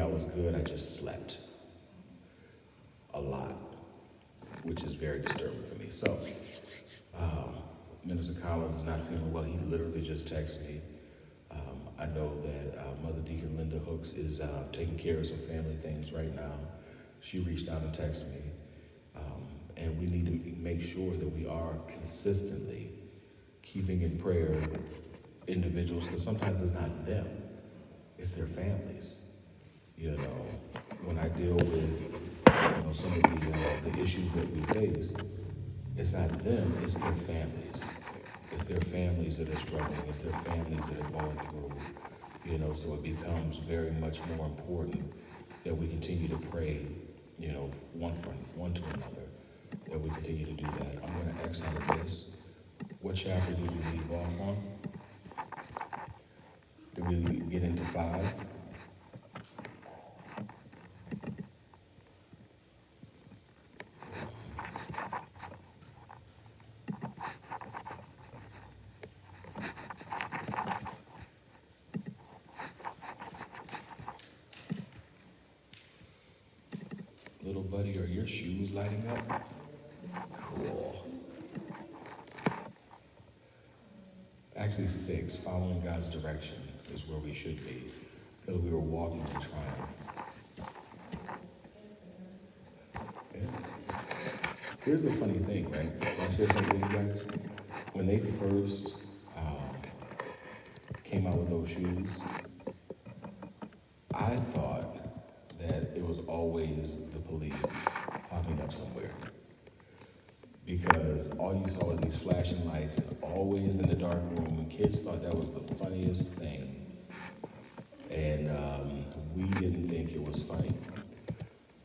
I was good, I just slept a lot, which is very disturbing for me. So, Minister Collins is not feeling well. He literally just texted me. I know that Mother Deacon Linda Hooks is taking care of some family things right now. She reached out and texted me. And we need to make sure that we are consistently keeping in prayer individuals, because sometimes it's not them, it's their families. You know, when I deal with some of the issues that we face, it's not them, it's their families. It's their families that are struggling, it's their families that are going through, so it becomes very much more important that we continue to pray, one to another, that we continue to do that. I'm going to X out of this. What chapter did we leave off on? Did we get into 5? Little buddy, are your shoes lighting up? Cool. Actually 6, following God's direction is where we should be, because we were walking in triumph. Yeah. Here's the funny thing, right? Can I share something with you guys? When they first came out with those shoes, I thought that it was always the police popping up somewhere, because all you saw was these flashing lights and always in the dark room, and kids thought that was the funniest thing. And we didn't think it was funny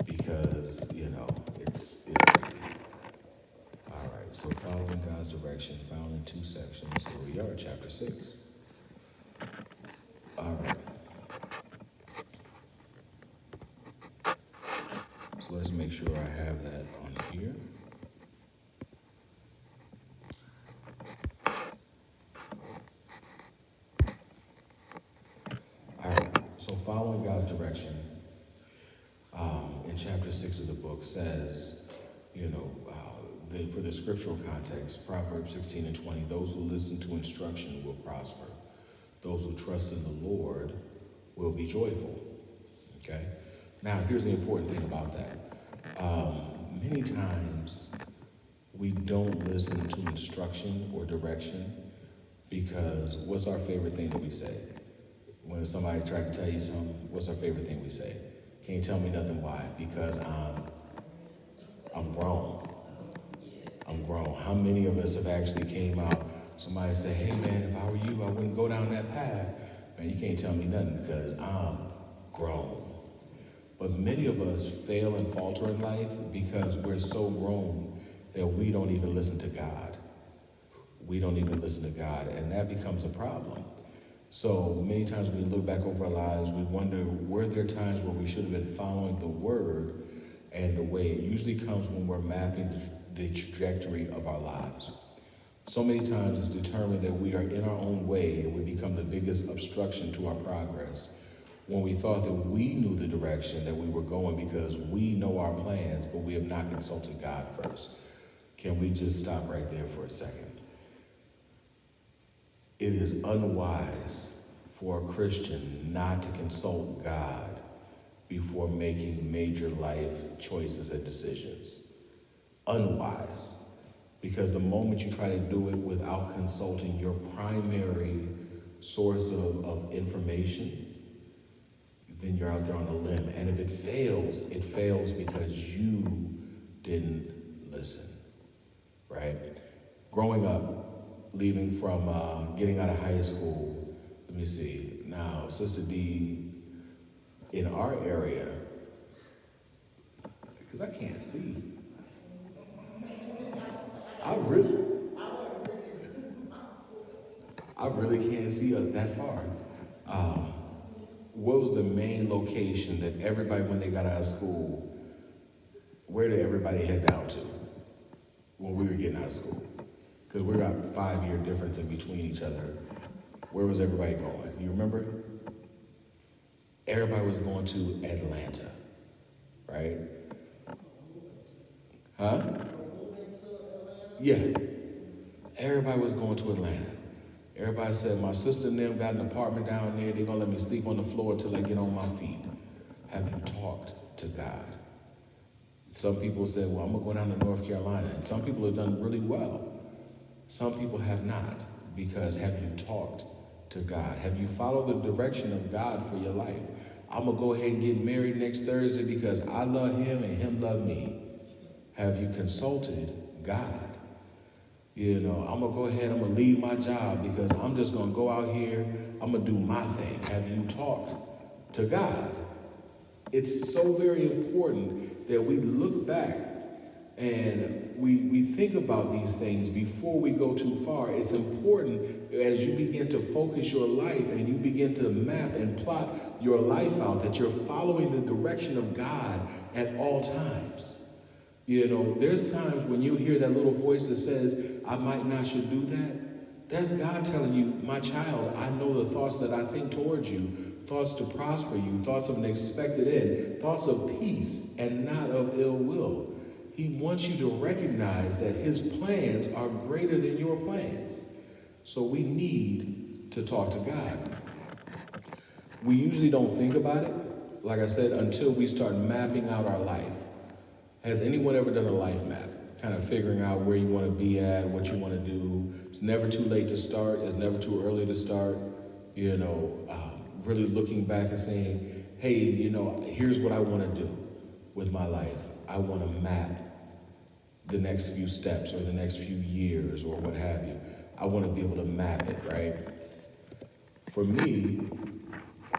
because, it's creepy. All right, so following God's direction, found in 2 sections. Here we are, chapter 6. All right. So let's make sure I have that on here. All right, so following God's direction in chapter 6 of the book says, for the scriptural context, Proverbs 16:20, those who listen to instruction will prosper. Those who trust in the Lord will be joyful. Okay? Now, here's the important thing about that. Many times we don't listen to instruction or direction because what's our favorite thing that we say? When somebody's trying to tell you something, what's our favorite thing we say? Can't tell me nothing. Why? Because I'm grown. I'm grown. How many of us have actually came out, somebody say, hey man, if I were you, I wouldn't go down that path. Man, you can't tell me nothing because I'm grown. But many of us fail and falter in life because we're so grown that we don't even listen to God. We don't even listen to God, and that becomes a problem. So many times when we look back over our lives, we wonder, were there times where we should have been following the word and the way? It usually comes when we're mapping the trajectory of our lives. So many times it's determined that we are in our own way and we become the biggest obstruction to our progress when we thought that we knew the direction that we were going because we know our plans, but we have not consulted God first. Can we just stop right there for a second? It is unwise for a Christian not to consult God before making major life choices and decisions. Unwise. Because the moment you try to do it without consulting your primary source of information, then you're out there on a limb. And if it fails because you didn't listen, right? Growing up, leaving from getting out of high school, let me see. Now, Sister D, in our area, because I can't see. I really can't see that far. What was the main location that everybody, when they got out of school, where did everybody head down to when we were getting out of school? Because we got a 5-year difference in between each other. Where was everybody going? You remember? Everybody was going to Atlanta, right? Huh? Yeah. Everybody was going to Atlanta. Everybody said, my sister and them got an apartment down there. They're going to let me sleep on the floor until I get on my feet. Have you talked to God? Some people said, well, I'm going to go down to North Carolina. And some people have done really well. Some people have not, because have you talked to God? Have you followed the direction of God for your life? I'm going to go ahead and get married next Thursday because I love him and him love me. Have you consulted God? You know, I'm going to go ahead, I'm going to leave my job because I'm just going to go out here, I'm going to do my thing. Have you talked to God? It's so very important that we look back and we think about these things before we go too far. It's important as you begin to focus your life and you begin to map and plot your life out that you're following the direction of God at all times. You know, there's times when you hear that little voice that says, I might not should do that. That's God telling you, my child, I know the thoughts that I think towards you, thoughts to prosper you, thoughts of an expected end, thoughts of peace and not of ill will. He wants you to recognize that his plans are greater than your plans. So we need to talk to God. We usually don't think about it, like I said, until we start mapping out our life. Has anyone ever done a life map? Kind of figuring out where you want to be at, what you want to do. It's never too late to start. It's never too early to start. You know, really looking back and saying, hey, you know, here's what I want to do with my life. I want to map the next few steps or the next few years or what have you. I want to be able to map it, right? For me,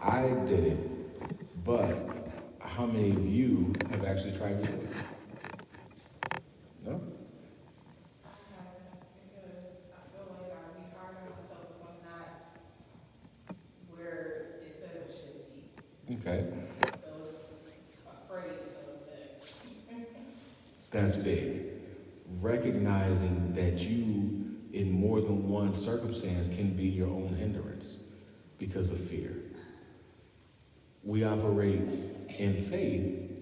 I did it, but how many of you have actually tried to do it? No? Because I feel like I retarget myself if I'm not where it said it should be. Okay. So it's afraid of things. That's big. Recognizing that you, in more than one circumstance, can be your own hindrance because of fear. We operate in faith,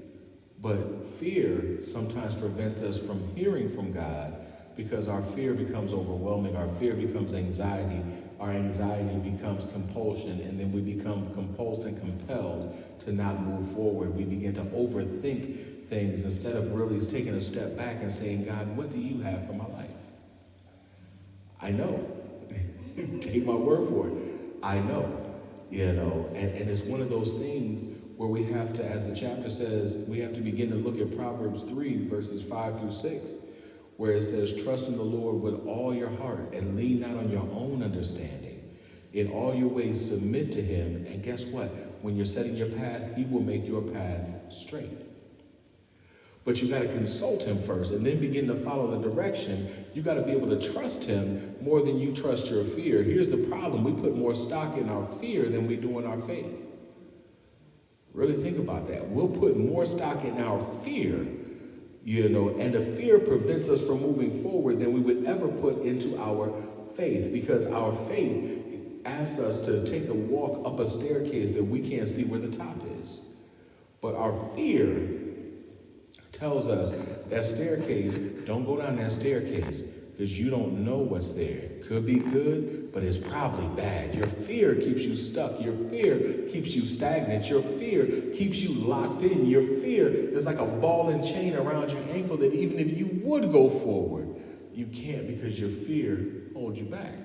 but fear sometimes prevents us from hearing from God because our fear becomes overwhelming, our fear becomes anxiety, our anxiety becomes compulsion, and then we become compulsed and compelled to not move forward. We begin to overthink things instead of really taking a step back and saying, God, what do you have for my life? I know. Take my word for it. I know. You know, and it's one of those things where we have to, as the chapter says, we have to begin to look at Proverbs 3, verses 5 through 6, where it says, trust in the Lord with all your heart and lean not on your own understanding. In all your ways submit to him, and guess what? When you're setting your path, he will make your path straight. But you got to consult him first and then begin to follow the direction. You got to be able to trust him more than you trust your fear. Here's the problem. We put more stock in our fear than we do in our faith. Really think about that. We'll put more stock in our fear, you know, and the fear prevents us from moving forward than we would ever put into our faith, because our faith asks us to take a walk up a staircase that we can't see where the top is. But our fear tells us that staircase, don't go down that staircase because you don't know what's there. Could be good, but it's probably bad. Your fear keeps you stuck. Your fear keeps you stagnant. Your fear keeps you locked in. Your fear is like a ball and chain around your ankle that even if you would go forward, you can't because your fear holds you back.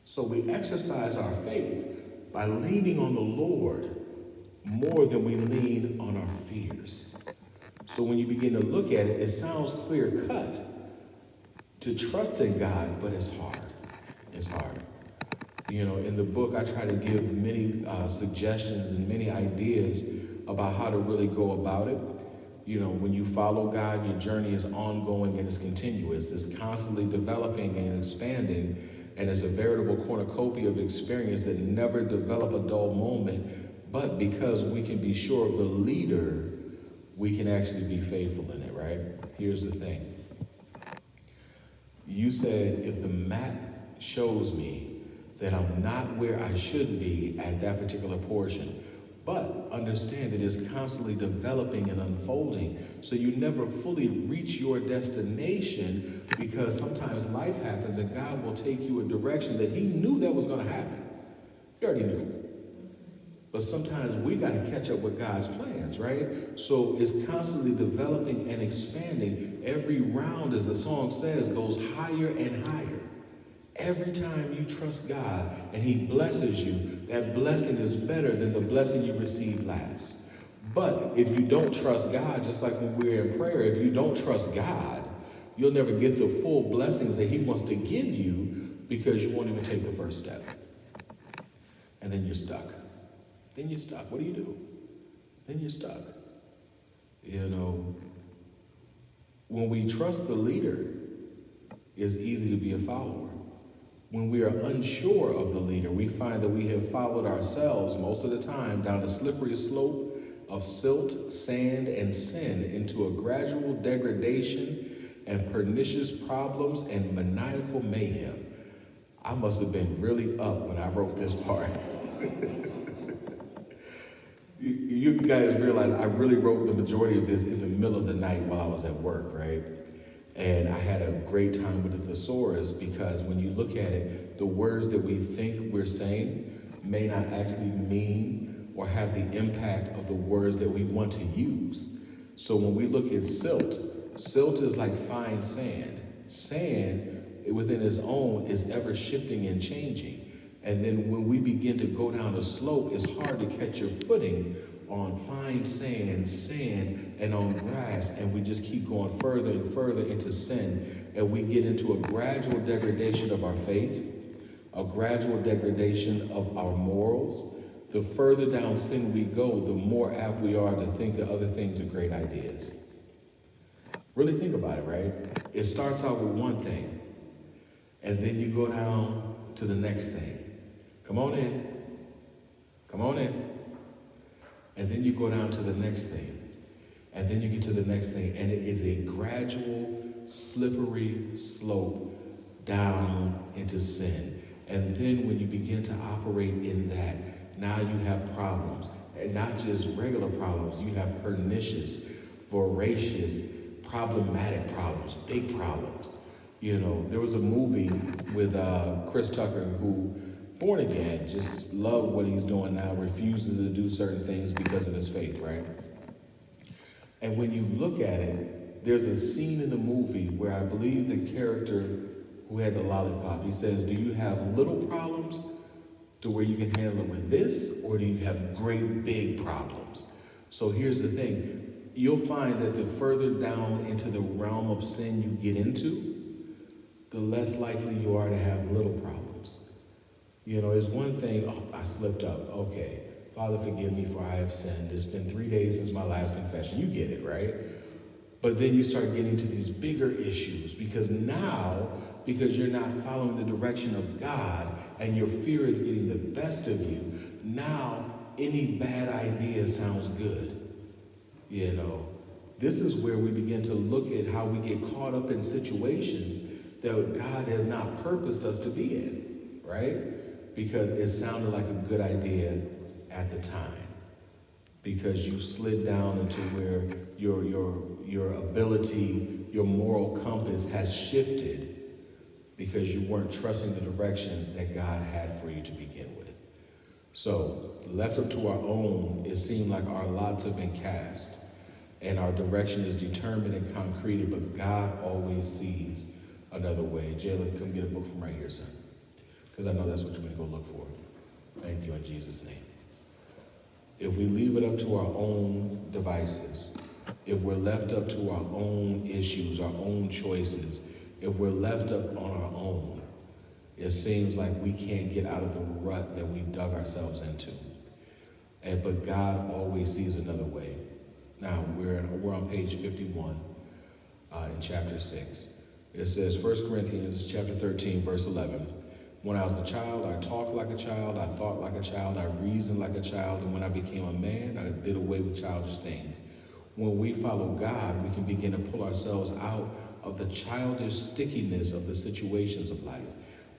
So we exercise our faith by leaning on the Lord more than we lean on our fears. So when you begin to look at it, it sounds clear-cut to trust in God, but it's hard. It's hard. You know, in the book, I try to give many suggestions and many ideas about how to really go about it. You know, when you follow God, your journey is ongoing and it's continuous. It's constantly developing and expanding, and it's a veritable cornucopia of experience that never develop a dull moment. But because we can be sure of the leader, we can actually be faithful in it, right? Here's the thing. You said, if the map shows me that I'm not where I should be at that particular portion, But understand it is constantly developing and unfolding. So you never fully reach your destination, because sometimes life happens and God will take you a direction that he knew that was going to happen. He already knew. But sometimes we got to catch up with God's plans, right? So it's constantly developing and expanding. Every round, as the song says, goes higher and higher. Every time you trust God and he blesses you, that blessing is better than the blessing you received last. But if you don't trust God, just like when we're in prayer, if you don't trust God, you'll never get the full blessings that he wants to give you, because you won't even take the first step. And then you're stuck. Then you're stuck. What do? Then you're stuck. You know, when we trust the leader, it's easy to be a follower. When we are unsure of the leader, we find that we have followed ourselves most of the time down the slippery slope of silt, sand, and sin into a gradual degradation and pernicious problems and maniacal mayhem. I must have been really up when I wrote this part. You guys realize I really wrote the majority of this in the middle of the night while I was at work, right? And I had a great time with the thesaurus, because when you look at it, the words that we think we're saying may not actually mean or have the impact of the words that we want to use. So when we look at silt is like fine sand. Sand, within its own, is ever shifting and changing. And then when we begin to go down a slope, it's hard to catch your footing on fine sand, and on grass, and we just keep going further and further into sin, and we get into a gradual degradation of our faith, a gradual degradation of our morals. The further down sin we go, the more apt we are to think that other things are great ideas. Really think about it, right? It starts out with one thing, and then you go down to the next thing. Come on in. And then you go down to the next thing. And then you get to the next thing. And it is a gradual, slippery slope down into sin. And then when you begin to operate in that, now you have problems. And not just regular problems. You have pernicious, voracious, problematic problems, big problems. You know, there was a movie with Chris Tucker who, born again, just loved what he's doing now, refuses to do certain things because of his faith, right? And when you look at it, there's a scene in the movie where I believe the character who had the lollipop, he says, do you have little problems to where you can handle it with this, or do you have great big problems? So here's the thing. You'll find that the further down into the realm of sin you get into, the less likely you are to have little problems. You know, it's one thing, I slipped up. Okay, Father, forgive me for I have sinned. It's been 3 days since my last confession. You get it, right? But then you start getting to these bigger issues, because you're not following the direction of God and your fear is getting the best of you, now any bad idea sounds good. You know, this is where we begin to look at how we get caught up in situations that God has not purposed us to be in, right? Because it sounded like a good idea at the time, because you slid down into where your ability, your moral compass has shifted, because you weren't trusting the direction that God had for you to begin with. So, left up to our own, it seemed like our lots have been cast, and our direction is determined and concreted, but God always sees another way. Jalen, come get a book from right here, son. Because I know that's what you're going to go look for. Thank you in Jesus' name. If we leave it up to our own devices, if we're left up to our own issues, our own choices, if we're left up on our own, it seems like we can't get out of the rut that we've dug ourselves into. But God always sees another way. Now, we're on page 51 in chapter 6. It says, 1 Corinthians chapter 13, verse 11. When I was a child, I talked like a child, I thought like a child, I reasoned like a child, and when I became a man, I did away with childish things. When we follow God, we can begin to pull ourselves out of the childish stickiness of the situations of life.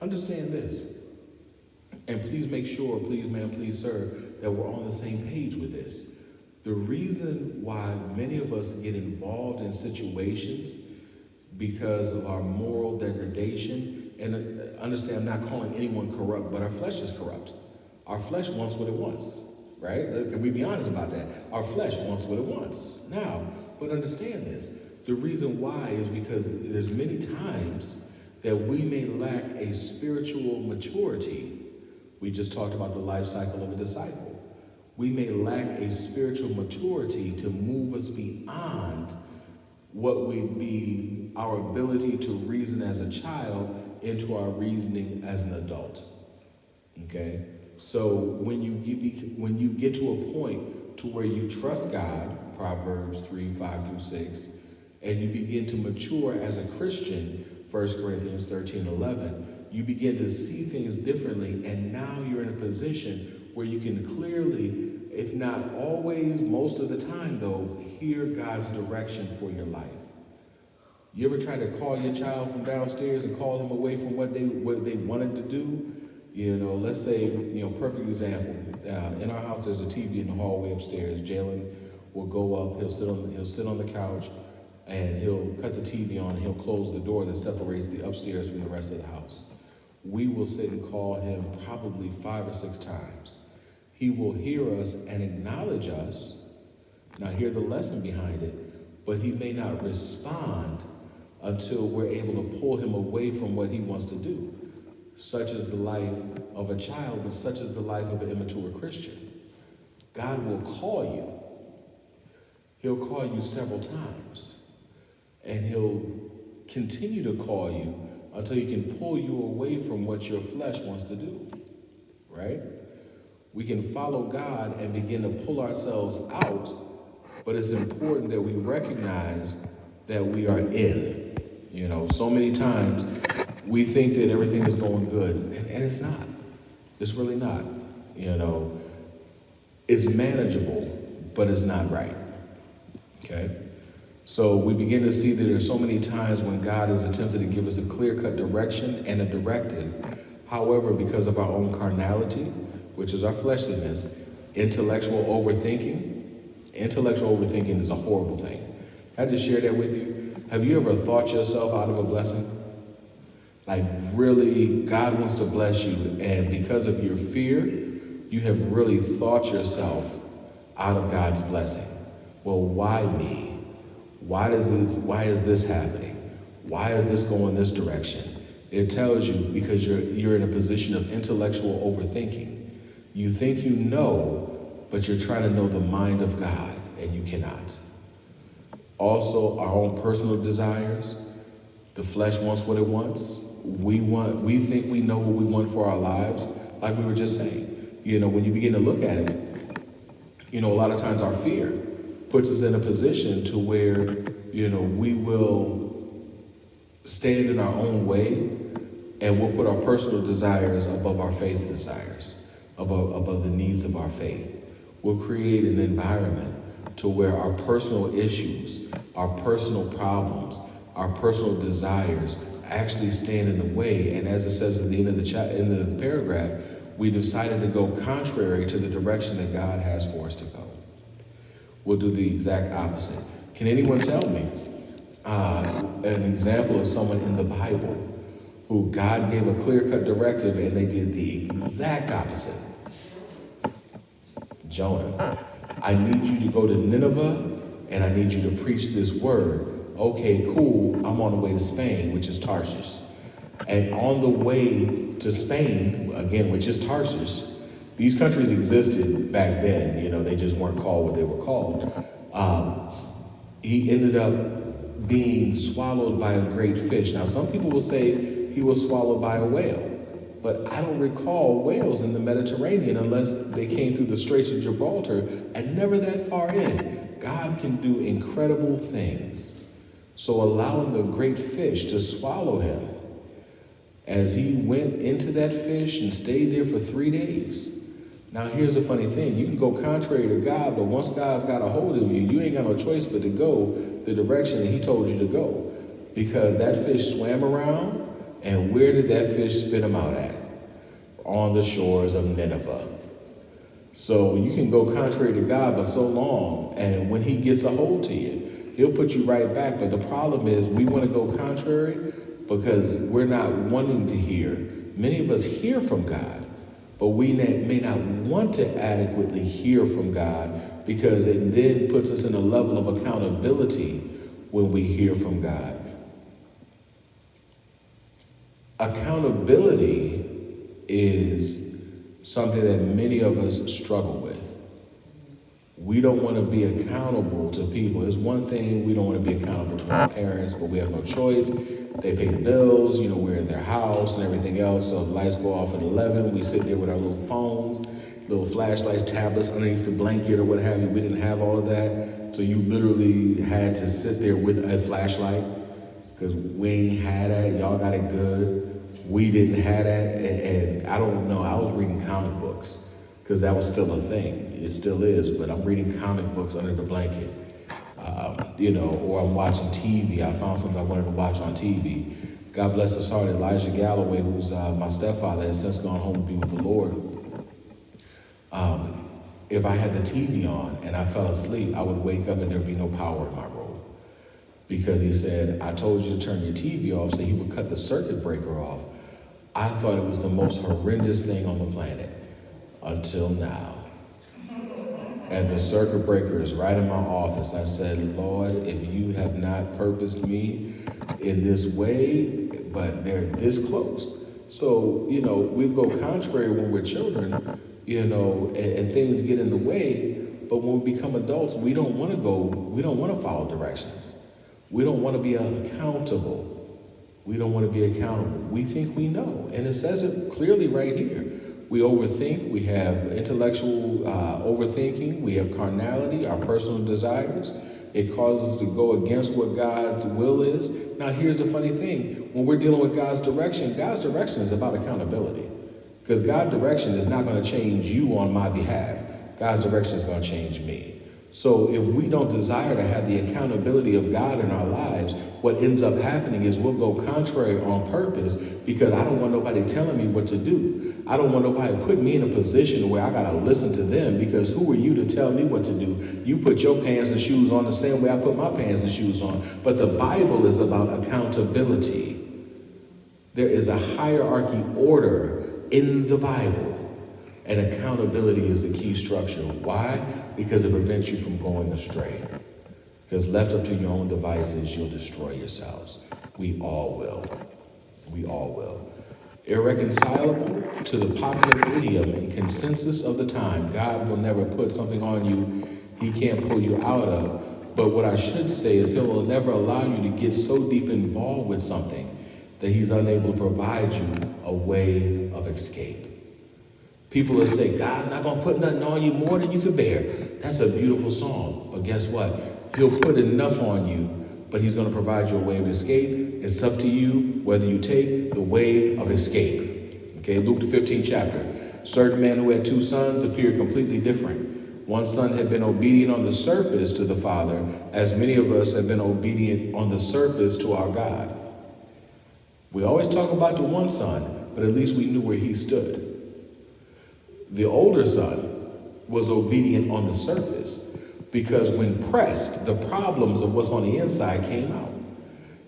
Understand this, and please make sure, please ma'am, please sir, that we're on the same page with this. The reason why many of us get involved in situations because of our moral degradation, and understand, I'm not calling anyone corrupt, but our flesh is corrupt. Our flesh wants what it wants, right? Can we be honest about that? Our flesh wants what it wants. Now, but understand this. The reason why is because there's many times that we may lack a spiritual maturity. We just talked about the life cycle of a disciple. We may lack a spiritual maturity to move us beyond what would be our ability to reason as a child into our reasoning as an adult. Okay? So when you get to a point to where you trust God, Proverbs 3:5-6, and you begin to mature as a Christian, 1 Corinthians 13:11, you begin to see things differently, and now you're in a position where you can clearly, if not always, most of the time though, hear God's direction for your life. You ever try to call your child from downstairs and call them away from what they wanted to do? Let's say, perfect example. In our house, there's a TV in the hallway upstairs. Jalen will go up, he'll sit on the couch, and he'll cut the TV on, and he'll close the door that separates the upstairs from the rest of the house. We will sit and call him probably 5 or 6 times. He will hear us and acknowledge us, now hear the lesson behind it, but he may not respond until we're able to pull him away from what he wants to do. Such is the life of a child, but such is the life of an immature Christian. God will call you. He'll call you several times, and he'll continue to call you until he can pull you away from what your flesh wants to do, right? We can follow God and begin to pull ourselves out, but it's important that we recognize that we are in. So many times we think that everything is going good, and it's not. It's really not. It's manageable, but it's not right. Okay? So we begin to see that there's so many times when God has attempted to give us a clear-cut direction and a directive. However, because of our own carnality, which is our fleshliness, intellectual overthinking is a horrible thing. Can I just share that with you? Have you ever thought yourself out of a blessing? Like really, God wants to bless you, and because of your fear, you have really thought yourself out of God's blessing. Well, why me? Why is this happening? Why is this going this direction? It tells you because you're in a position of intellectual overthinking. You think you know, but you're trying to know the mind of God, and you cannot. Also, our own personal desires. The flesh wants what it wants. We think we know what we want for our lives, like we were just saying. When you begin to look at it, a lot of times our fear puts us in a position to where, we will stand in our own way, and we'll put our personal desires above our faith desires, above the needs of our faith. We'll create an environment to where our personal issues, our personal problems, our personal desires actually stand in the way. And as it says at the end of the paragraph, we decided to go contrary to the direction that God has for us to go. We'll do the exact opposite. Can anyone tell me an example of someone in the Bible who God gave a clear-cut directive and they did the exact opposite? Jonah. I need you to go to Nineveh and I need you to preach this word. Okay, cool, I'm on the way to Spain, which is Tarshish. And on the way to Spain, again, which is Tarshish, these countries existed back then, they just weren't called what they were called. He ended up being swallowed by a great fish. Now, some people will say he was swallowed by a whale, but I don't recall whales in the Mediterranean unless they came through the Straits of Gibraltar and never that far in. God can do incredible things. So allowing the great fish to swallow him as he went into that fish and stayed there for 3 days. Now here's the funny thing, you can go contrary to God, but once God's got a hold of you, you ain't got no choice but to go the direction that he told you to go. Because that fish swam around, and where did that fish spit him out at? On the shores of Nineveh. So you can go contrary to God for so long, and when he gets a hold to you, he'll put you right back. But the problem is we want to go contrary because we're not wanting to hear. Many of us hear from God, but we may not want to adequately hear from God because it then puts us in a level of accountability when we hear from God. Accountability is something that many of us struggle with. We don't want to be accountable to people. It's one thing, we don't want to be accountable to our parents, but we have no choice. They pay the bills, we're in their house and everything else. So if lights go off at 11, we sit there with our little phones, little flashlights, tablets underneath the blanket or what have you. We didn't have all of that. So you literally had to sit there with a flashlight because we ain't had that. Y'all got it good. We didn't have that. And I don't know, I was reading comic books because that was still a thing. It still is, but I'm reading comic books under the blanket. Or I'm watching TV. I found something I wanted to watch on TV. God bless his heart, Elijah Galloway, who's my stepfather, has since gone home to be with the Lord. If I had the TV on and I fell asleep, I would wake up and there'd be no power in my room. Because he said, I told you to turn your TV off, so he would cut the circuit breaker off. I thought it was the most horrendous thing on the planet until now. And the circuit breaker is right in my office. I said, Lord, if you have not purposed me in this way, but they're this close. So, we go contrary when we're children, and things get in the way. But when we become adults, we don't want to follow directions. We don't want to be accountable. We don't want to be accountable. We think we know. And it says it clearly right here. We overthink, we have intellectual overthinking, we have carnality, our personal desires. It causes us to go against what God's will is. Now here's the funny thing, when we're dealing with God's direction is about accountability. Because God's direction is not going to change you on my behalf. God's direction is going to change me. So if we don't desire to have the accountability of God in our lives, what ends up happening is we'll go contrary on purpose because I don't want nobody telling me what to do. I don't want nobody putting me in a position where I got to listen to them because who are you to tell me what to do? You put your pants and shoes on the same way I put my pants and shoes on. But the Bible is about accountability. There is a hierarchy order in the Bible. And accountability is the key structure. Why? Because it prevents you from going astray. Because left up to your own devices, you'll destroy yourselves. We all will. We all will. Irreconcilable to the popular idiom and consensus of the time. God will never put something on you he can't pull you out of. But what I should say is he will never allow you to get so deep involved with something that he's unable to provide you a way of escape. People will say, God's not going to put nothing on you more than you can bear. That's a beautiful song. But guess what? He'll put enough on you, but he's going to provide you a way of escape. It's up to you whether you take the way of escape. Okay, Luke the 15th chapter. Certain man who had 2 sons appeared completely different. One son had been obedient on the surface to the father, as many of us have been obedient on the surface to our God. We always talk about the one son, but at least we knew where he stood. The older son was obedient on the surface because when pressed, the problems of what's on the inside came out.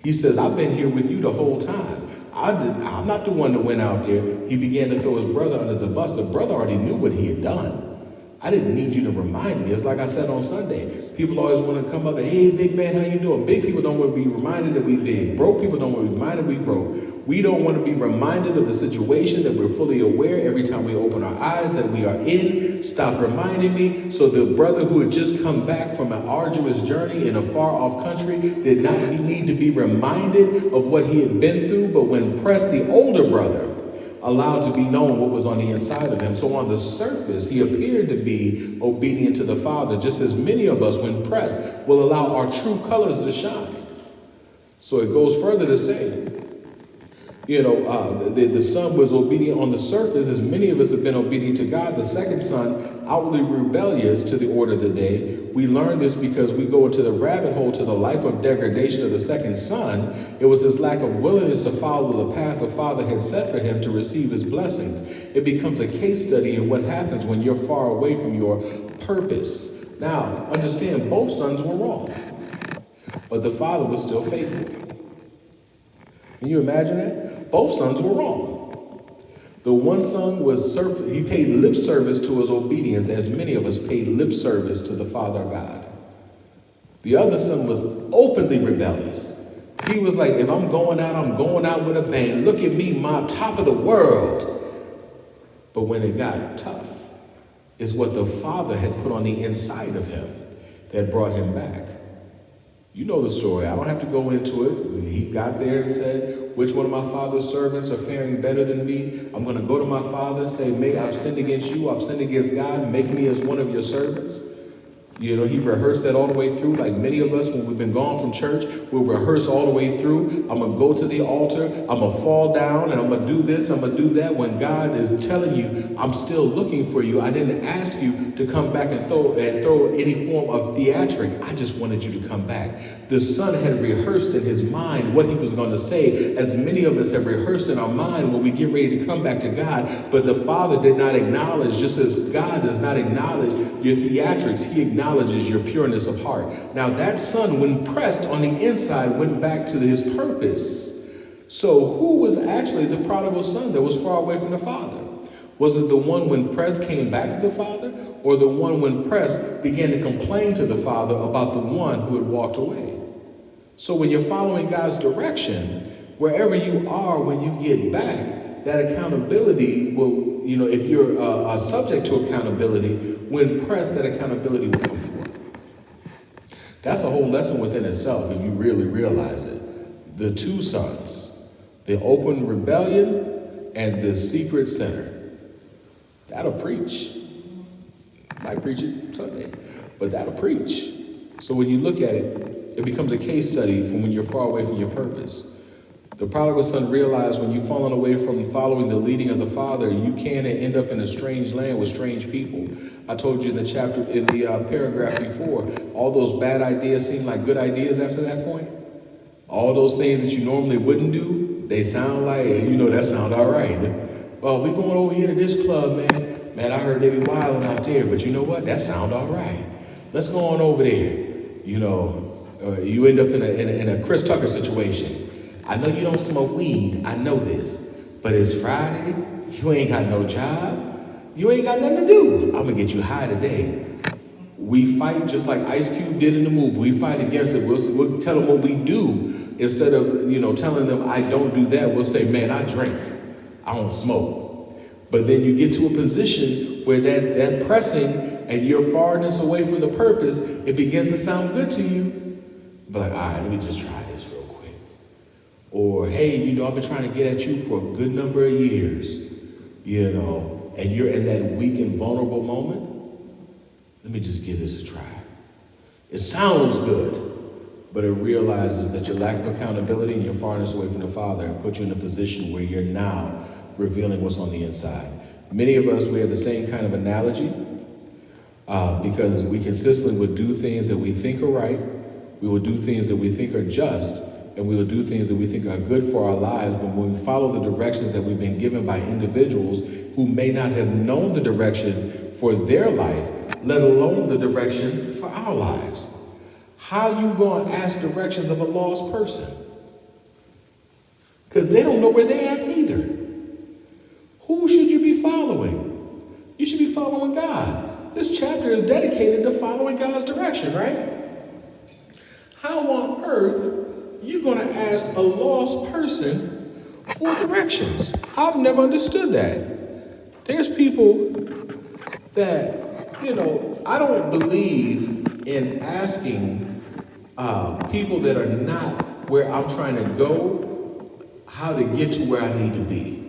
He says, I've been here with you the whole time. I'm not the one that went out there. He began to throw his brother under the bus. The brother already knew what he had done. I didn't need you to remind me. It's like I said on Sunday. People always want to come up and, hey, big man, how you doing? Big people don't want to be reminded that we big. Broke people don't want to be reminded we broke. We don't want to be reminded of the situation that we're fully aware every time we open our eyes that we are in. Stop reminding me. So the brother who had just come back from an arduous journey in a far-off country did not need to be reminded of what he had been through. But when pressed, the older brother allowed to be known what was on the inside of him. So on the surface, he appeared to be obedient to the Father, just as many of us, when pressed, will allow our true colors to shine. So it goes further to say, The son was obedient on the surface, as many of us have been obedient to God. The second son, outwardly rebellious to the order of the day. We learn this because we go into the rabbit hole to the life of degradation of the second son. It was his lack of willingness to follow the path the father had set for him to receive his blessings. It becomes a case study in what happens when you're far away from your purpose. Now, understand, both sons were wrong, but the father was still faithful. Can you imagine that? Both sons were wrong. The one son he paid lip service to his obedience, as many of us paid lip service to the Father God. The other son was openly rebellious. He was like, if I'm going out with a bang. Look at me, my top of the world. But when it got tough, it's what the Father had put on the inside of him that brought him back. You know the story. I don't have to go into it. He got there and said, which one of my father's servants are faring better than me? I'm going to go to my father, say, I've sinned against you. I've sinned against God. Make me as one of your servants. He rehearsed that all the way through. Like many of us, when we've been gone from church, we'll rehearse all the way through. I'm going to go to the altar. I'm going to fall down and I'm going to do this. I'm going to do that. When God is telling you, I'm still looking for you. I didn't ask you to come back and throw any form of theatric. I just wanted you to come back. The son had rehearsed in his mind what he was going to say, as many of us have rehearsed in our mind when we get ready to come back to God. But the father did not acknowledge, just as God does not acknowledge your theatrics, he acknowledges your pureness of heart. Now that son, when pressed on the inside, went back to his purpose. So who was actually the prodigal son that was far away from the father? Was it the one when pressed came back to the father, or the one when pressed began to complain to the father about the one who had walked away? So when you're following God's direction, wherever you are when you get back, that accountability will, if you're subject to accountability, when pressed, that accountability will come forth. That's a whole lesson within itself if you really realize it. The two sons, the open rebellion and the secret sinner. That'll preach. Might preach it Sunday, but that'll preach. So when you look at it, it becomes a case study from when you're far away from your purpose. The prodigal son realized when you've fallen away from following the leading of the father, you can end up in a strange land with strange people. I told you in the paragraph before, all those bad ideas seem like good ideas after that point. All those things that you normally wouldn't do, they sound like, that sound all right. Well, we going over here to this club, man. Man, I heard they be wilding out there, but you know what? That sound all right. Let's go on over there. You end up in a Chris Tucker situation. I know you don't smoke weed, I know this, but it's Friday, you ain't got no job, you ain't got nothing to do. I'm gonna get you high today. We fight just like Ice Cube did in the movie. We fight against it. We'll tell them what we do instead of, telling them I don't do that. We'll say, man, I drink, I don't smoke. But then you get to a position where that pressing and your farness away from the purpose, it begins to sound good to you. But like, all right, let me just try this real quick. Or, hey, I've been trying to get at you for a good number of years, and you're in that weak and vulnerable moment. Let me just give this a try. It sounds good, but it realizes that your lack of accountability and your farness away from the Father have put you in a position where you're now revealing what's on the inside. Many of us, we have the same kind of analogy because we consistently would do things that we think are right. We will do things that we think are just, and we will do things that we think are good for our lives, but when we follow the directions that we've been given by individuals who may not have known the direction for their life, let alone the direction for our lives. How you gonna ask directions of a lost person? Because they don't know where they're at neither. Who should you be following? You should be following God. This chapter is dedicated to following God's direction, right? How on earth you're going to ask a lost person for directions? I've never understood that. There's people that, I don't believe in asking people that are not where I'm trying to go how to get to where I need to be.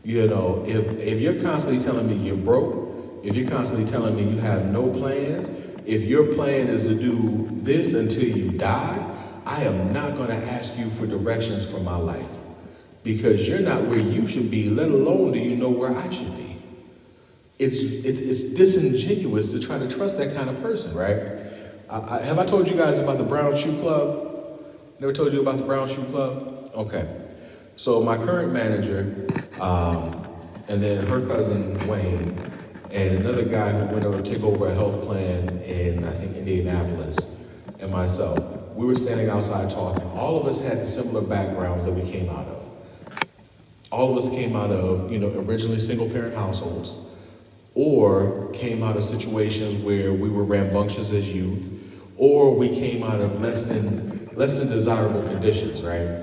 If you're constantly telling me you're broke, if you're constantly telling me you have no plans, if your plan is to do this until you die, I am not going to ask you for directions for my life. because you're not where you should be, let alone do you know where I should be. It's disingenuous to try to trust that kind of person, right? Have I told you guys about the Brown Shoe Club? Never told you about the Brown Shoe Club? Okay. So my current manager, and then her cousin Wayne, and another guy who went over to take over a health plan in, I think, Indianapolis, and myself, we were standing outside talking. All of us had similar backgrounds that we came out of. All of us came out of, originally single parent households, or came out of situations where we were rambunctious as youth, or we came out of less than desirable conditions, right?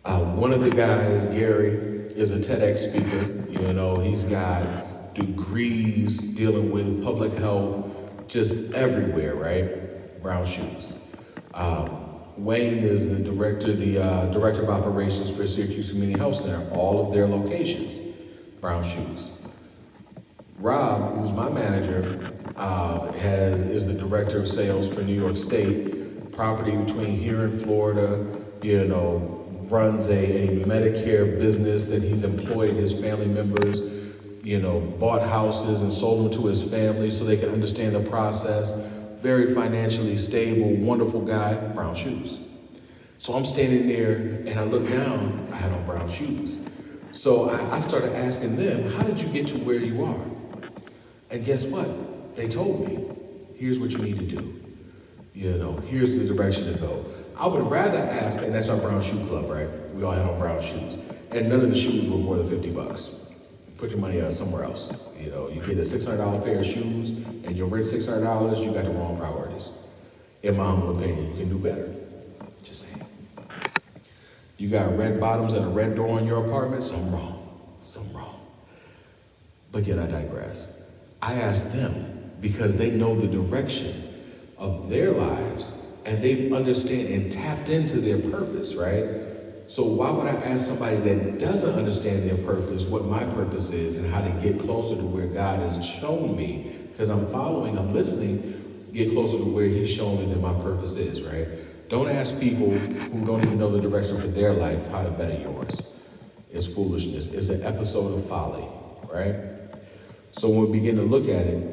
One of the guys, Gary, is a TEDx speaker. He's got degrees dealing with public health just everywhere, right? Brown shoes. Wayne is the director of operations for Syracuse Community Health Center, all of their locations, brown shoes. Rob, who's my manager, is the director of sales for New York State, property between here and Florida, runs a Medicare business that he's employed his family members, bought houses and sold them to his family so they can understand the process. Very financially stable, wonderful guy, brown shoes. So I'm standing there and I look down, I had on brown shoes. So I started asking them, how did you get to where you are? And guess what? They told me, here's what you need to do. Here's the direction to go. I would rather ask, and that's our Brown Shoe Club, right? We all had on brown shoes. And none of the shoes were more than $50. Put your money somewhere else. You get a $600 pair of shoes and you're rent $600, you got the wrong priorities. In my humble opinion, you can do better. Just saying. You got red bottoms and a red door in your apartment, something wrong. But yet I digress. I asked them because they know the direction of their lives and they understand and tapped into their purpose, right? So why would I ask somebody that doesn't understand their purpose what my purpose is and how to get closer to where God has shown me? Because I'm following, I'm listening, get closer to where he's shown me that my purpose is, right? Don't ask people who don't even know the direction for their life how to better yours. It's foolishness. It's an episode of folly, right? So when we begin to look at it,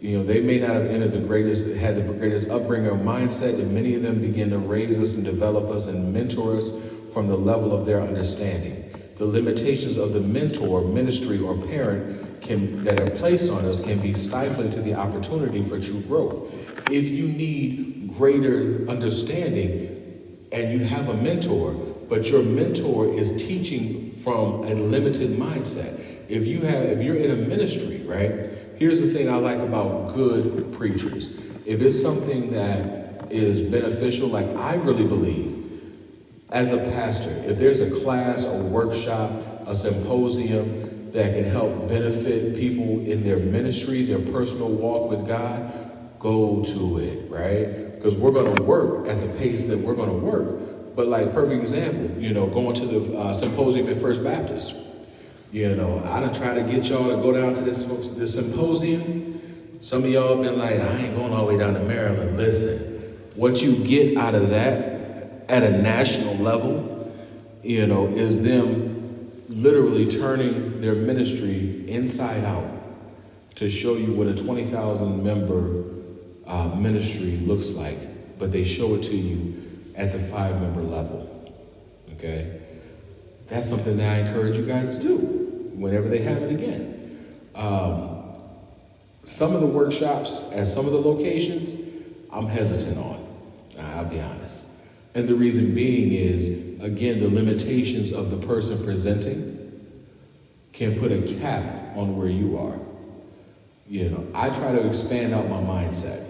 they may not have had the greatest upbringing or mindset, and many of them begin to raise us and develop us and mentor us from the level of their understanding. The limitations of the mentor, ministry, or parent that are placed on us can be stifling to the opportunity for true growth. If you need greater understanding and you have a mentor, but your mentor is teaching from a limited mindset. If you're in a ministry, right? Here's the thing I like about good preachers. If it's something that is beneficial, like I really believe, as a pastor, if there's a class, a workshop, a symposium that can help benefit people in their ministry, their personal walk with God, go to it, right? Because we're going to work at the pace that we're going to work. But like, perfect example, going to the symposium at First Baptist. I done try to get y'all to go down to this symposium. Some of y'all been like, I ain't going all the way down to Maryland. Listen, what you get out of that at a national level, is them literally turning their ministry inside out to show you what a 20,000 member ministry looks like, but they show it to you at the 5-member level, okay? That's something that I encourage you guys to do whenever they have it again. Some of the workshops at some of the locations, I'm hesitant on, I'll be honest. And the reason being is, again, the limitations of the person presenting can put a cap on where you are. I try to expand out my mindset,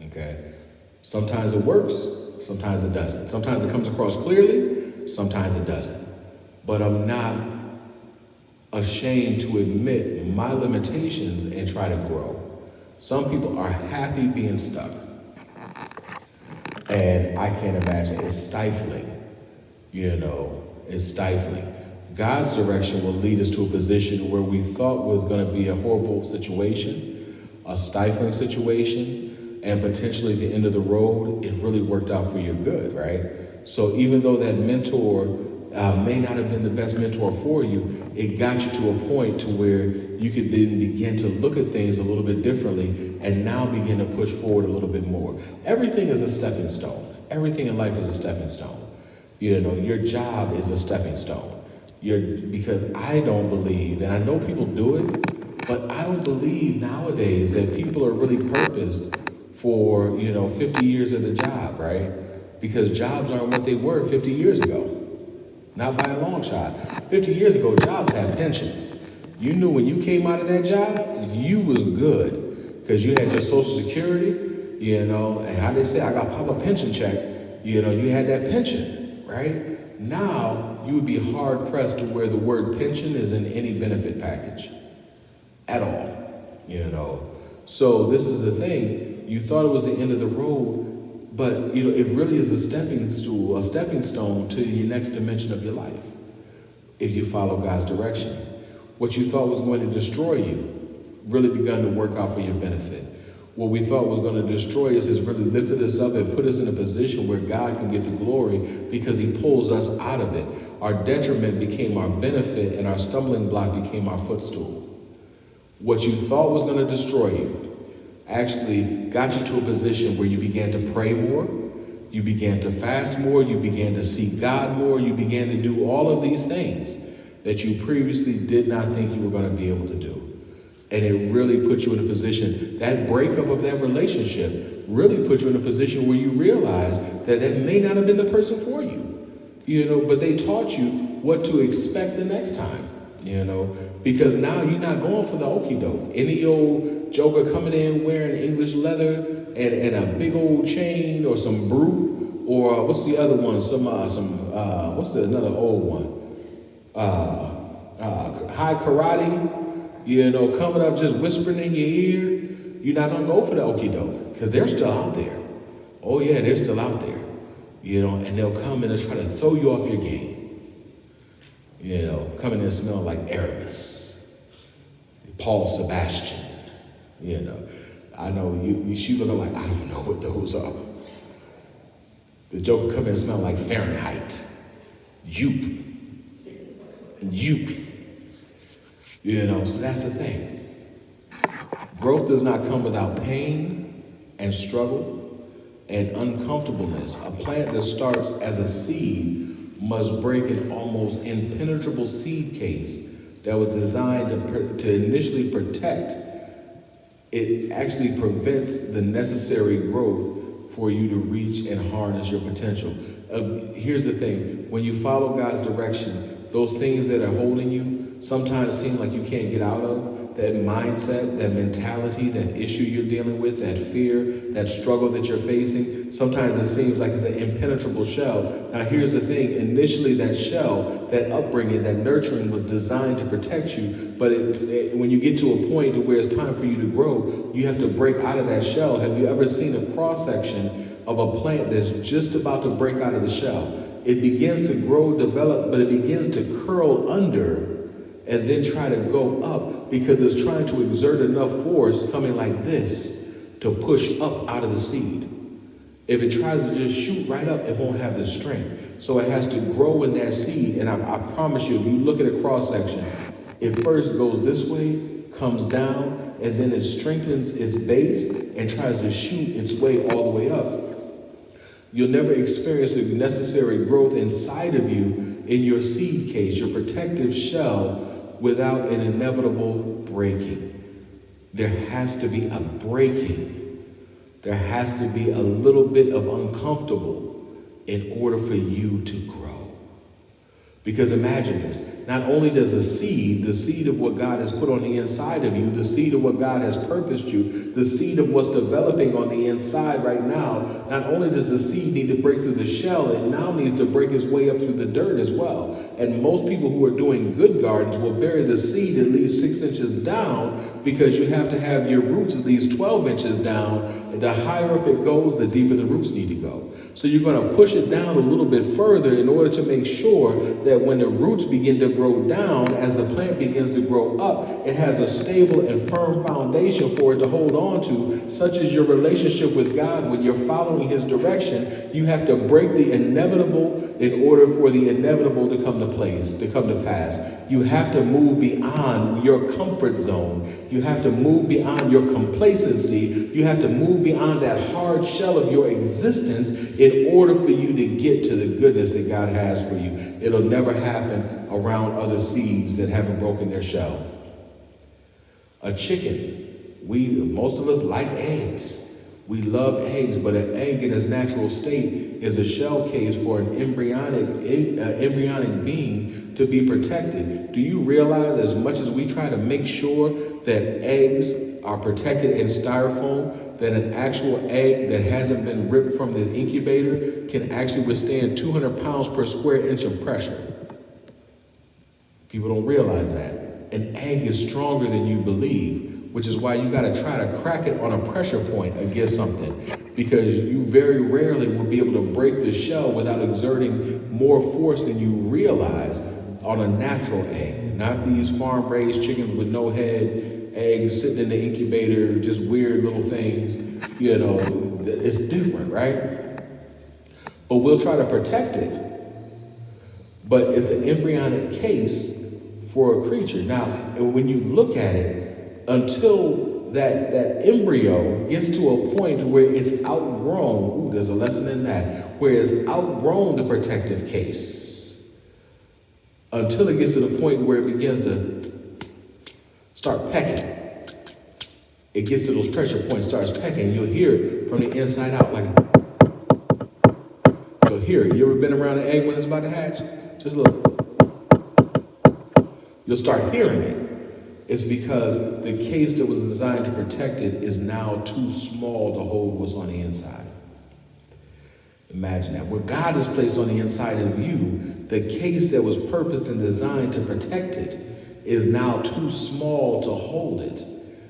okay? Sometimes it works, sometimes it doesn't. Sometimes it comes across clearly, sometimes it doesn't. But I'm not ashamed to admit my limitations and try to grow. Some people are happy being stuck. And I can't imagine, it's stifling, it's stifling. God's direction will lead us to a position where we thought was going to be a horrible situation, a stifling situation, and potentially the end of the road, it really worked out for your good, right? So even though that mentor may not have been the best mentor for you, it got you to a point to where you could then begin to look at things a little bit differently and now begin to push forward a little bit more. Everything is a stepping stone. Everything in life is a stepping stone. You know, your job is a stepping stone. Because I don't believe, and I know people do it, but I don't believe nowadays that people are really purposed for, 50 years at a job, right? Because jobs aren't what they were 50 years ago. Not by a long shot. 50 years ago, jobs had pensions. You knew when you came out of that job, you was good. Because you had your Social Security, and how they say, I got pop a pension check, you had that pension, right? Now, you would be hard pressed to where the word pension is in any benefit package at all, So this is the thing, you thought it was the end of the road, but it really is a stepping stone to your next dimension of your life. If you follow God's direction, what you thought was going to destroy you really begun to work out for your benefit. What we thought was going to destroy us has really lifted us up and put us in a position where God can get the glory because he pulls us out of it. Our detriment became our benefit and our stumbling block became our footstool. What you thought was going to destroy you actually got you to a position where you began to pray more, you began to fast more, you began to seek God more, you began to do all of these things that you previously did not think you were going to be able to do. And it really put you in a position, that breakup of that relationship really put you in a position where you realize that that may not have been the person for you, but they taught you what to expect the next time, because now you're not going for the okie doke. Any old joker coming in wearing English leather and a big old chain or some brute, or what's the other one? What's another old one? High karate. Coming up just whispering in your ear, you're not going to go for the okie doke because they're still out there. Oh, yeah, they're still out there. And they'll come in and try to throw you off your game. Coming in smelling like Aramis, Paul Sebastian. I know she looking like, I don't know what those are. The joker come in and smell like Fahrenheit, Yoop. So that's the thing. Growth does not come without pain and struggle and uncomfortableness. A plant that starts as a seed must break an almost impenetrable seed case that was designed to initially protect. It actually prevents the necessary growth for you to reach and harness your potential. Here's the thing. When you follow God's direction, those things that are holding you sometimes seem like you can't get out of, that mindset, that mentality, that issue you're dealing with, that fear, that struggle that you're facing, sometimes it seems like it's an impenetrable shell. Now here's the thing, initially that shell, that upbringing, that nurturing was designed to protect you, but when you get to a point to where it's time for you to grow, you have to break out of that shell. Have you ever seen a cross-section of a plant that's just about to break out of the shell? It begins to grow, develop, but it begins to curl under and then try to go up because it's trying to exert enough force coming like this to push up out of the seed. If it tries to just shoot right up, it won't have the strength. So it has to grow in that seed. And I promise you, if you look at a cross section, it first goes this way, comes down, and then it strengthens its base and tries to shoot its way all the way up. You'll never experience the necessary growth inside of you in your seed case, your protective shell, without an inevitable breaking. There has to be a breaking. There has to be a little bit of uncomfortable in order for you to grow. Because imagine this, not only does the seed of what God has put on the inside of you, the seed of what God has purposed you, the seed of what's developing on the inside right now, not only does the seed need to break through the shell, it now needs to break its way up through the dirt as well. And most people who are doing good gardens will bury the seed at least 6 inches down because you have to have your roots at least 12 inches down. The higher up it goes, the deeper the roots need to go. So you're going to push it down a little bit further in order to make sure that when the roots begin to grow down, as the plant begins to grow up, it has a stable and firm foundation for it to hold on to, such as your relationship with God. When you're following his direction, you have to break the inevitable in order for the inevitable to come to pass. You have to move beyond your comfort zone. You have to move beyond your complacency. You have to move beyond that hard shell of your existence in order for you to get to the goodness that God has for you. It'll never happen around other seeds that haven't broken their shell. A chicken, most of us like eggs. We love eggs, but an egg in its natural state is a shell case for an embryonic being to be protected. Do you realize, as much as we try to make sure that eggs are protected in styrofoam, that an actual egg that hasn't been ripped from the incubator can actually withstand 200 pounds per square inch of pressure? People don't realize that. An egg is stronger than you believe, which is why you got to try to crack it on a pressure point against something, because you very rarely will be able to break the shell without exerting more force than you realize on a natural egg. Not these farm-raised chickens with no head, eggs sitting in the incubator, just weird little things. It's different, right? But we'll try to protect it. But it's an embryonic case for a creature. Now, when you look at it, until that embryo gets to a point where it's outgrown, there's a lesson in that, where it's outgrown the protective case, until it gets to the point where it begins to start pecking. It gets to those pressure points, starts pecking. You'll hear it from the inside out, like, you'll hear it. You ever been around an egg when it's about to hatch? Just a little. You'll start hearing it. It's because the case that was designed to protect it is now too small to hold what's on the inside. Imagine that. What God has placed on the inside of you, the case that was purposed and designed to protect it, is now too small to hold it.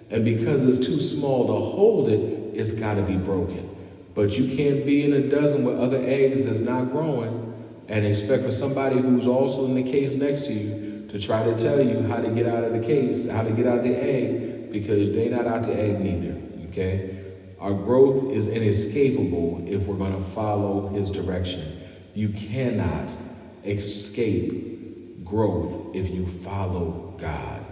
And because it's too small to hold it, it's got to be broken. But you can't be in a dozen with other eggs that's not growing and expect for somebody who's also in the case next to you to try to tell you how to get out of the case, how to get out of the egg, because they're not out the egg neither, okay? Our growth is inescapable if we're going to follow his direction. You cannot escape growth if you follow God.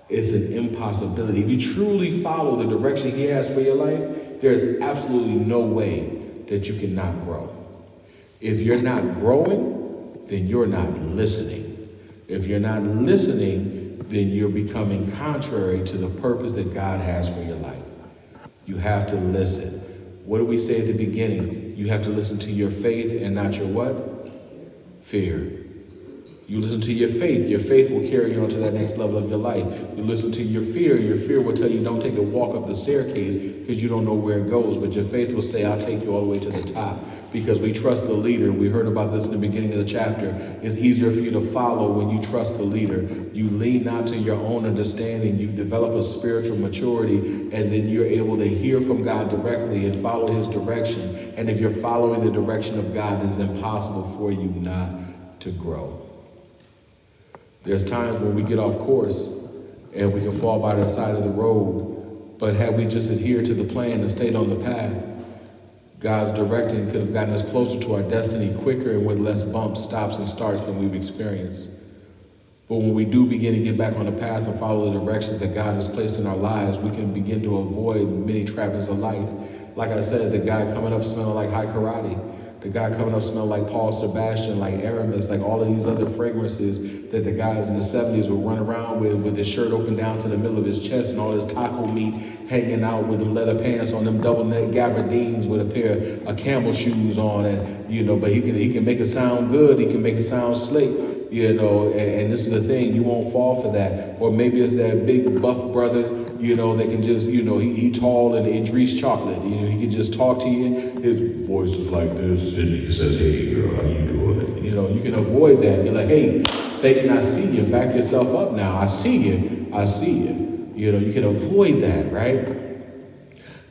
It's an impossibility. If you truly follow the direction he has for your life, there's absolutely no way that you cannot grow. If you're not growing, then you're not listening. If you're not listening, then you're becoming contrary to the purpose that God has for your life. You have to listen. What do we say at the beginning? You have to listen to your faith and not your what? Fear. You listen to your faith will carry you on to that next level of your life. You listen to your fear will tell you don't take a walk up the staircase because you don't know where it goes, but your faith will say, I'll take you all the way to the top because we trust the leader. We heard about this in the beginning of the chapter. It's easier for you to follow when you trust the leader. You lean not to your own understanding. You develop a spiritual maturity, and then you're able to hear from God directly and follow his direction. And if you're following the direction of God, it's impossible for you not to grow. There's times when we get off course and we can fall by the side of the road, but had we just adhered to the plan and stayed on the path, God's directing could have gotten us closer to our destiny quicker and with less bumps, stops, and starts than we've experienced. But when we do begin to get back on the path and follow the directions that God has placed in our lives, we can begin to avoid many trappings of life. Like I said, the guy coming up smelling like high karate. The guy coming up smelling like Paul Sebastian, like Aramis, like all of these other fragrances that the guys in the 70s would run around with his shirt open down to the middle of his chest and all his taco meat hanging out with them leather pants on, them double neck gabardines with a pair of camel shoes on, and but he can make it sound good, he can make it sound slick, and this is the thing, you won't fall for that. Or maybe it's that big buff brother, they can just, he tall and Idris chocolate, he can just talk to you, his voice is like this, and he says, hey girl, how you doing? You can avoid that. Be like, hey, Satan, I see you. Back yourself up now. I see you. You can avoid that, right?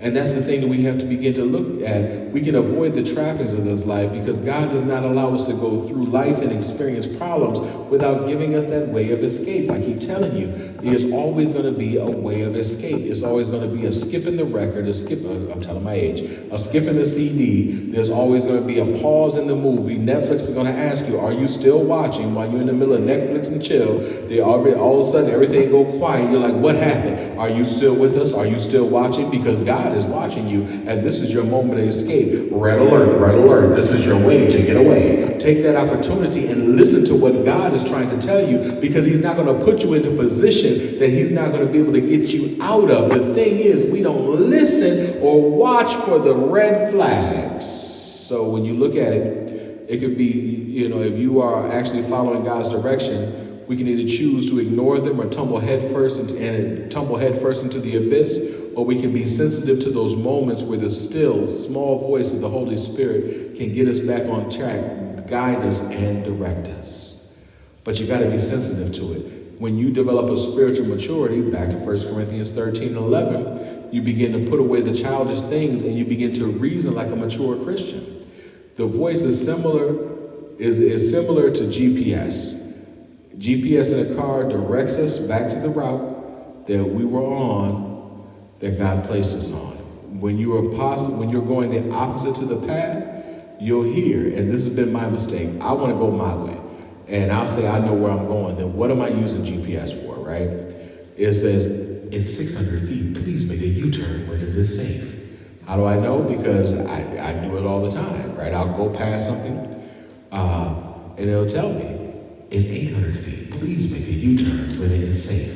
And that's the thing that we have to begin to look at. We can avoid the trappings of this life because God does not allow us to go through life and experience problems without giving us that way of escape. I keep telling you, there's always going to be a way of escape. It's always going to be a skip in the record, I'm telling my age, a skip in the CD. There's always going to be a pause in the movie. Netflix is going to ask you, are you still watching? While you're in the middle of Netflix and chill, all of a sudden everything go quiet. You're like, what happened? Are you still with us? Are you still watching? Because God is watching you, and this is your moment of escape. Red alert, red alert. This is your way to get away. Take that opportunity and listen to what God is trying to tell you, because he's not going to put you into a position that he's not going to be able to get you out of. The thing is, we don't listen or watch for the red flags. So when you look at it, it could be, if you are actually following God's direction, we can either choose to ignore them or tumble headfirst into the abyss, or we can be sensitive to those moments where the still, small voice of the Holy Spirit can get us back on track, guide us, and direct us. But you got to be sensitive to it. When you develop a spiritual maturity, back to 1 Corinthians 13 and 11, you begin to put away the childish things and you begin to reason like a mature Christian. The voice is similar to GPS. GPS in a car directs us back to the route that we were on, that God placed us on. When you're going the opposite to the path, you'll hear, and this has been my mistake, I want to go my way. And I'll say I know where I'm going. Then what am I using GPS for, right? It says, in 600 feet, please make a U-turn when it is safe. How do I know? Because I do it all the time, right? I'll go past something, and it'll tell me, in 800 feet, please make a U-turn when it is safe.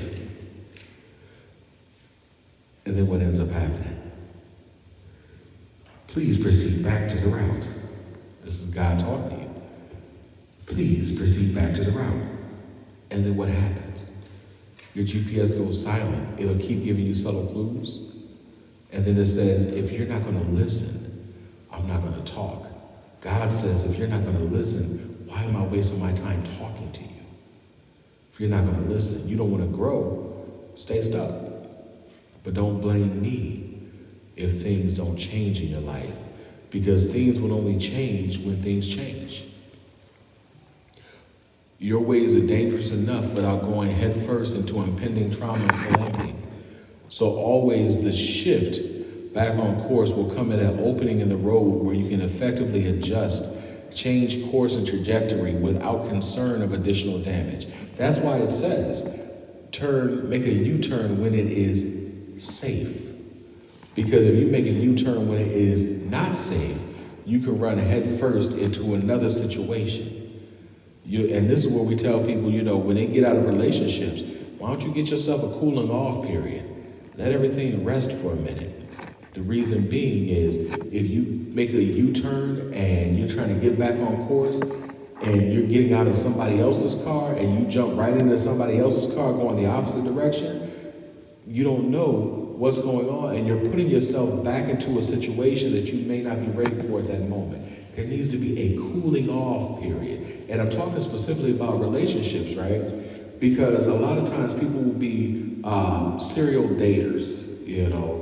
And then what ends up happening? Please proceed back to the route. This is God talking to you. Please proceed back to the route. And then what happens? Your GPS goes silent. It'll keep giving you subtle clues. And then it says, if you're not going to listen, I'm not going to talk. God says, if you're not going to listen, why am I wasting my time talking to you? If you're not going to listen, you don't want to grow, stay stuck. But don't blame me if things don't change in your life, because things will only change when things change. Your ways are dangerous enough without going headfirst into impending trauma and calamity. So always the shift back on course will come at an opening in the road where you can effectively adjust, change course and trajectory without concern of additional damage. That's why it says, make a U-turn when it is safe. Because if you make a U-turn when it is not safe, you can run headfirst into another situation. And this is where we tell people, when they get out of relationships, why don't you get yourself a cooling off period? Let everything rest for a minute. The reason being is, if you make a U-turn and you're trying to get back on course and you're getting out of somebody else's car and you jump right into somebody else's car going the opposite direction, you don't know what's going on, and you're putting yourself back into a situation that you may not be ready for at that moment. There needs to be a cooling off period. And I'm talking specifically about relationships, right? Because a lot of times people will be serial daters,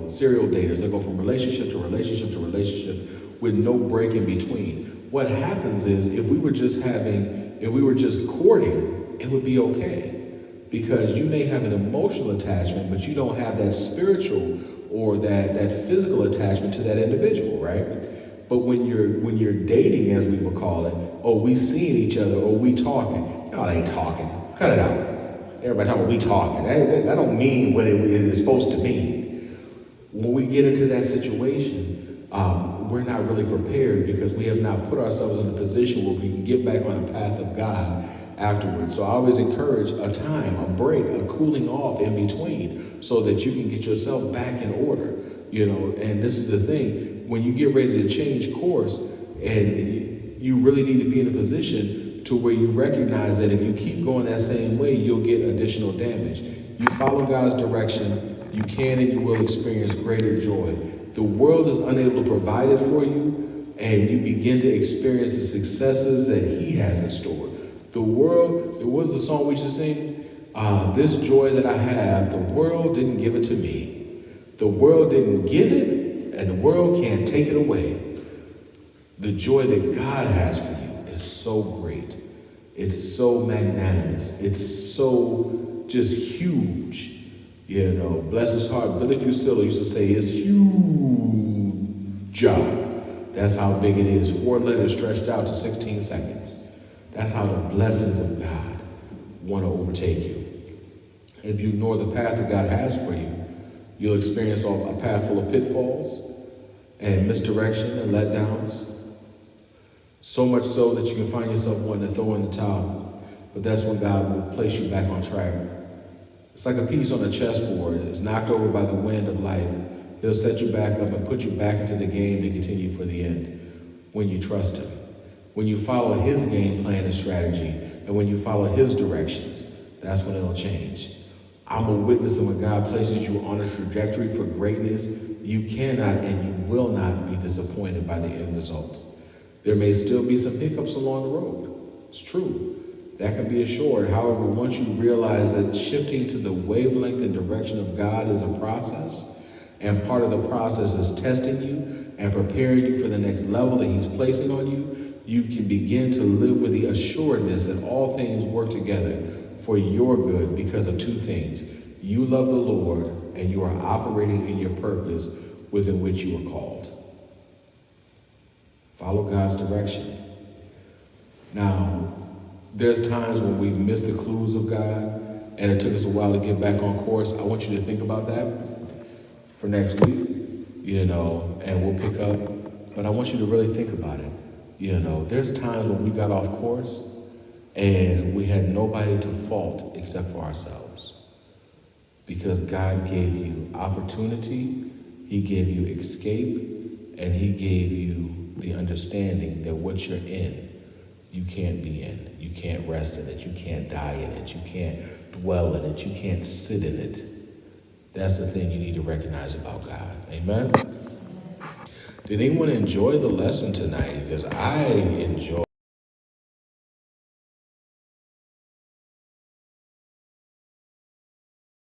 serial daters. They go from relationship to relationship to relationship with no break in between. What happens is, if we were just courting, it would be okay. Because you may have an emotional attachment, but you don't have that spiritual or that physical attachment to that individual, right? But when you're dating, as we would call it, we seeing each other, we talking. Y'all ain't talking. Cut it out. Everybody talking about we talking. That don't mean what it is supposed to mean. When we get into that situation, we're not really prepared, because we have not put ourselves in a position where we can get back on the path of God afterwards. So I always encourage a time, a break, a cooling off in between, so that you can get yourself back in order, and this is the thing, when you get ready to change course, and you really need to be in a position to where you recognize that if you keep going that same way, you'll get additional damage. You follow God's direction, you can and you will experience greater joy. The world is unable to provide it for you, and you begin to experience the successes that He has in store. The world, it was the song we should sing, this joy that I have, the world didn't give it to me. The world didn't give it, and the world can't take it away. The joy that God has for you is so great. It's so magnanimous. It's so just huge. You know, bless his heart. Billy Fusillo used to say it's huge. That's how big it is. 4 letters stretched out to 16 seconds. That's how the blessings of God want to overtake you. If you ignore the path that God has for you, you'll experience a path full of pitfalls and misdirection and letdowns. So much so that you can find yourself wanting to throw in the towel. But that's when God will place you back on track. It's like a piece on a chessboard. It's knocked over by the wind of life. He'll set you back up and put you back into the game to continue for the end when you trust him. When you follow his game plan and strategy, and when you follow his directions, that's when it'll change. I'm a witness that when God places you on a trajectory for greatness, you cannot and you will not be disappointed by the end results. There may still be some hiccups along the road. It's true. That can be assured. However, once you realize that shifting to the wavelength and direction of God is a process, and part of the process is testing you and preparing you for the next level that he's placing on you, you can begin to live with the assuredness that all things work together for your good because of 2 things. You love the Lord, and you are operating in your purpose within which you were called. Follow God's direction. Now, there's times when we've missed the clues of God, and it took us a while to get back on course. I want you to think about that for next week, and we'll pick up. But I want you to really think about it. There's times when we got off course, and we had nobody to fault except for ourselves. Because God gave you opportunity, he gave you escape, and he gave you the understanding that what you're in, you can't be in. You can't rest in it. You can't die in it. You can't dwell in it. You can't sit in it. That's the thing you need to recognize about God. Amen? Did anyone enjoy the lesson tonight? Because I enjoyed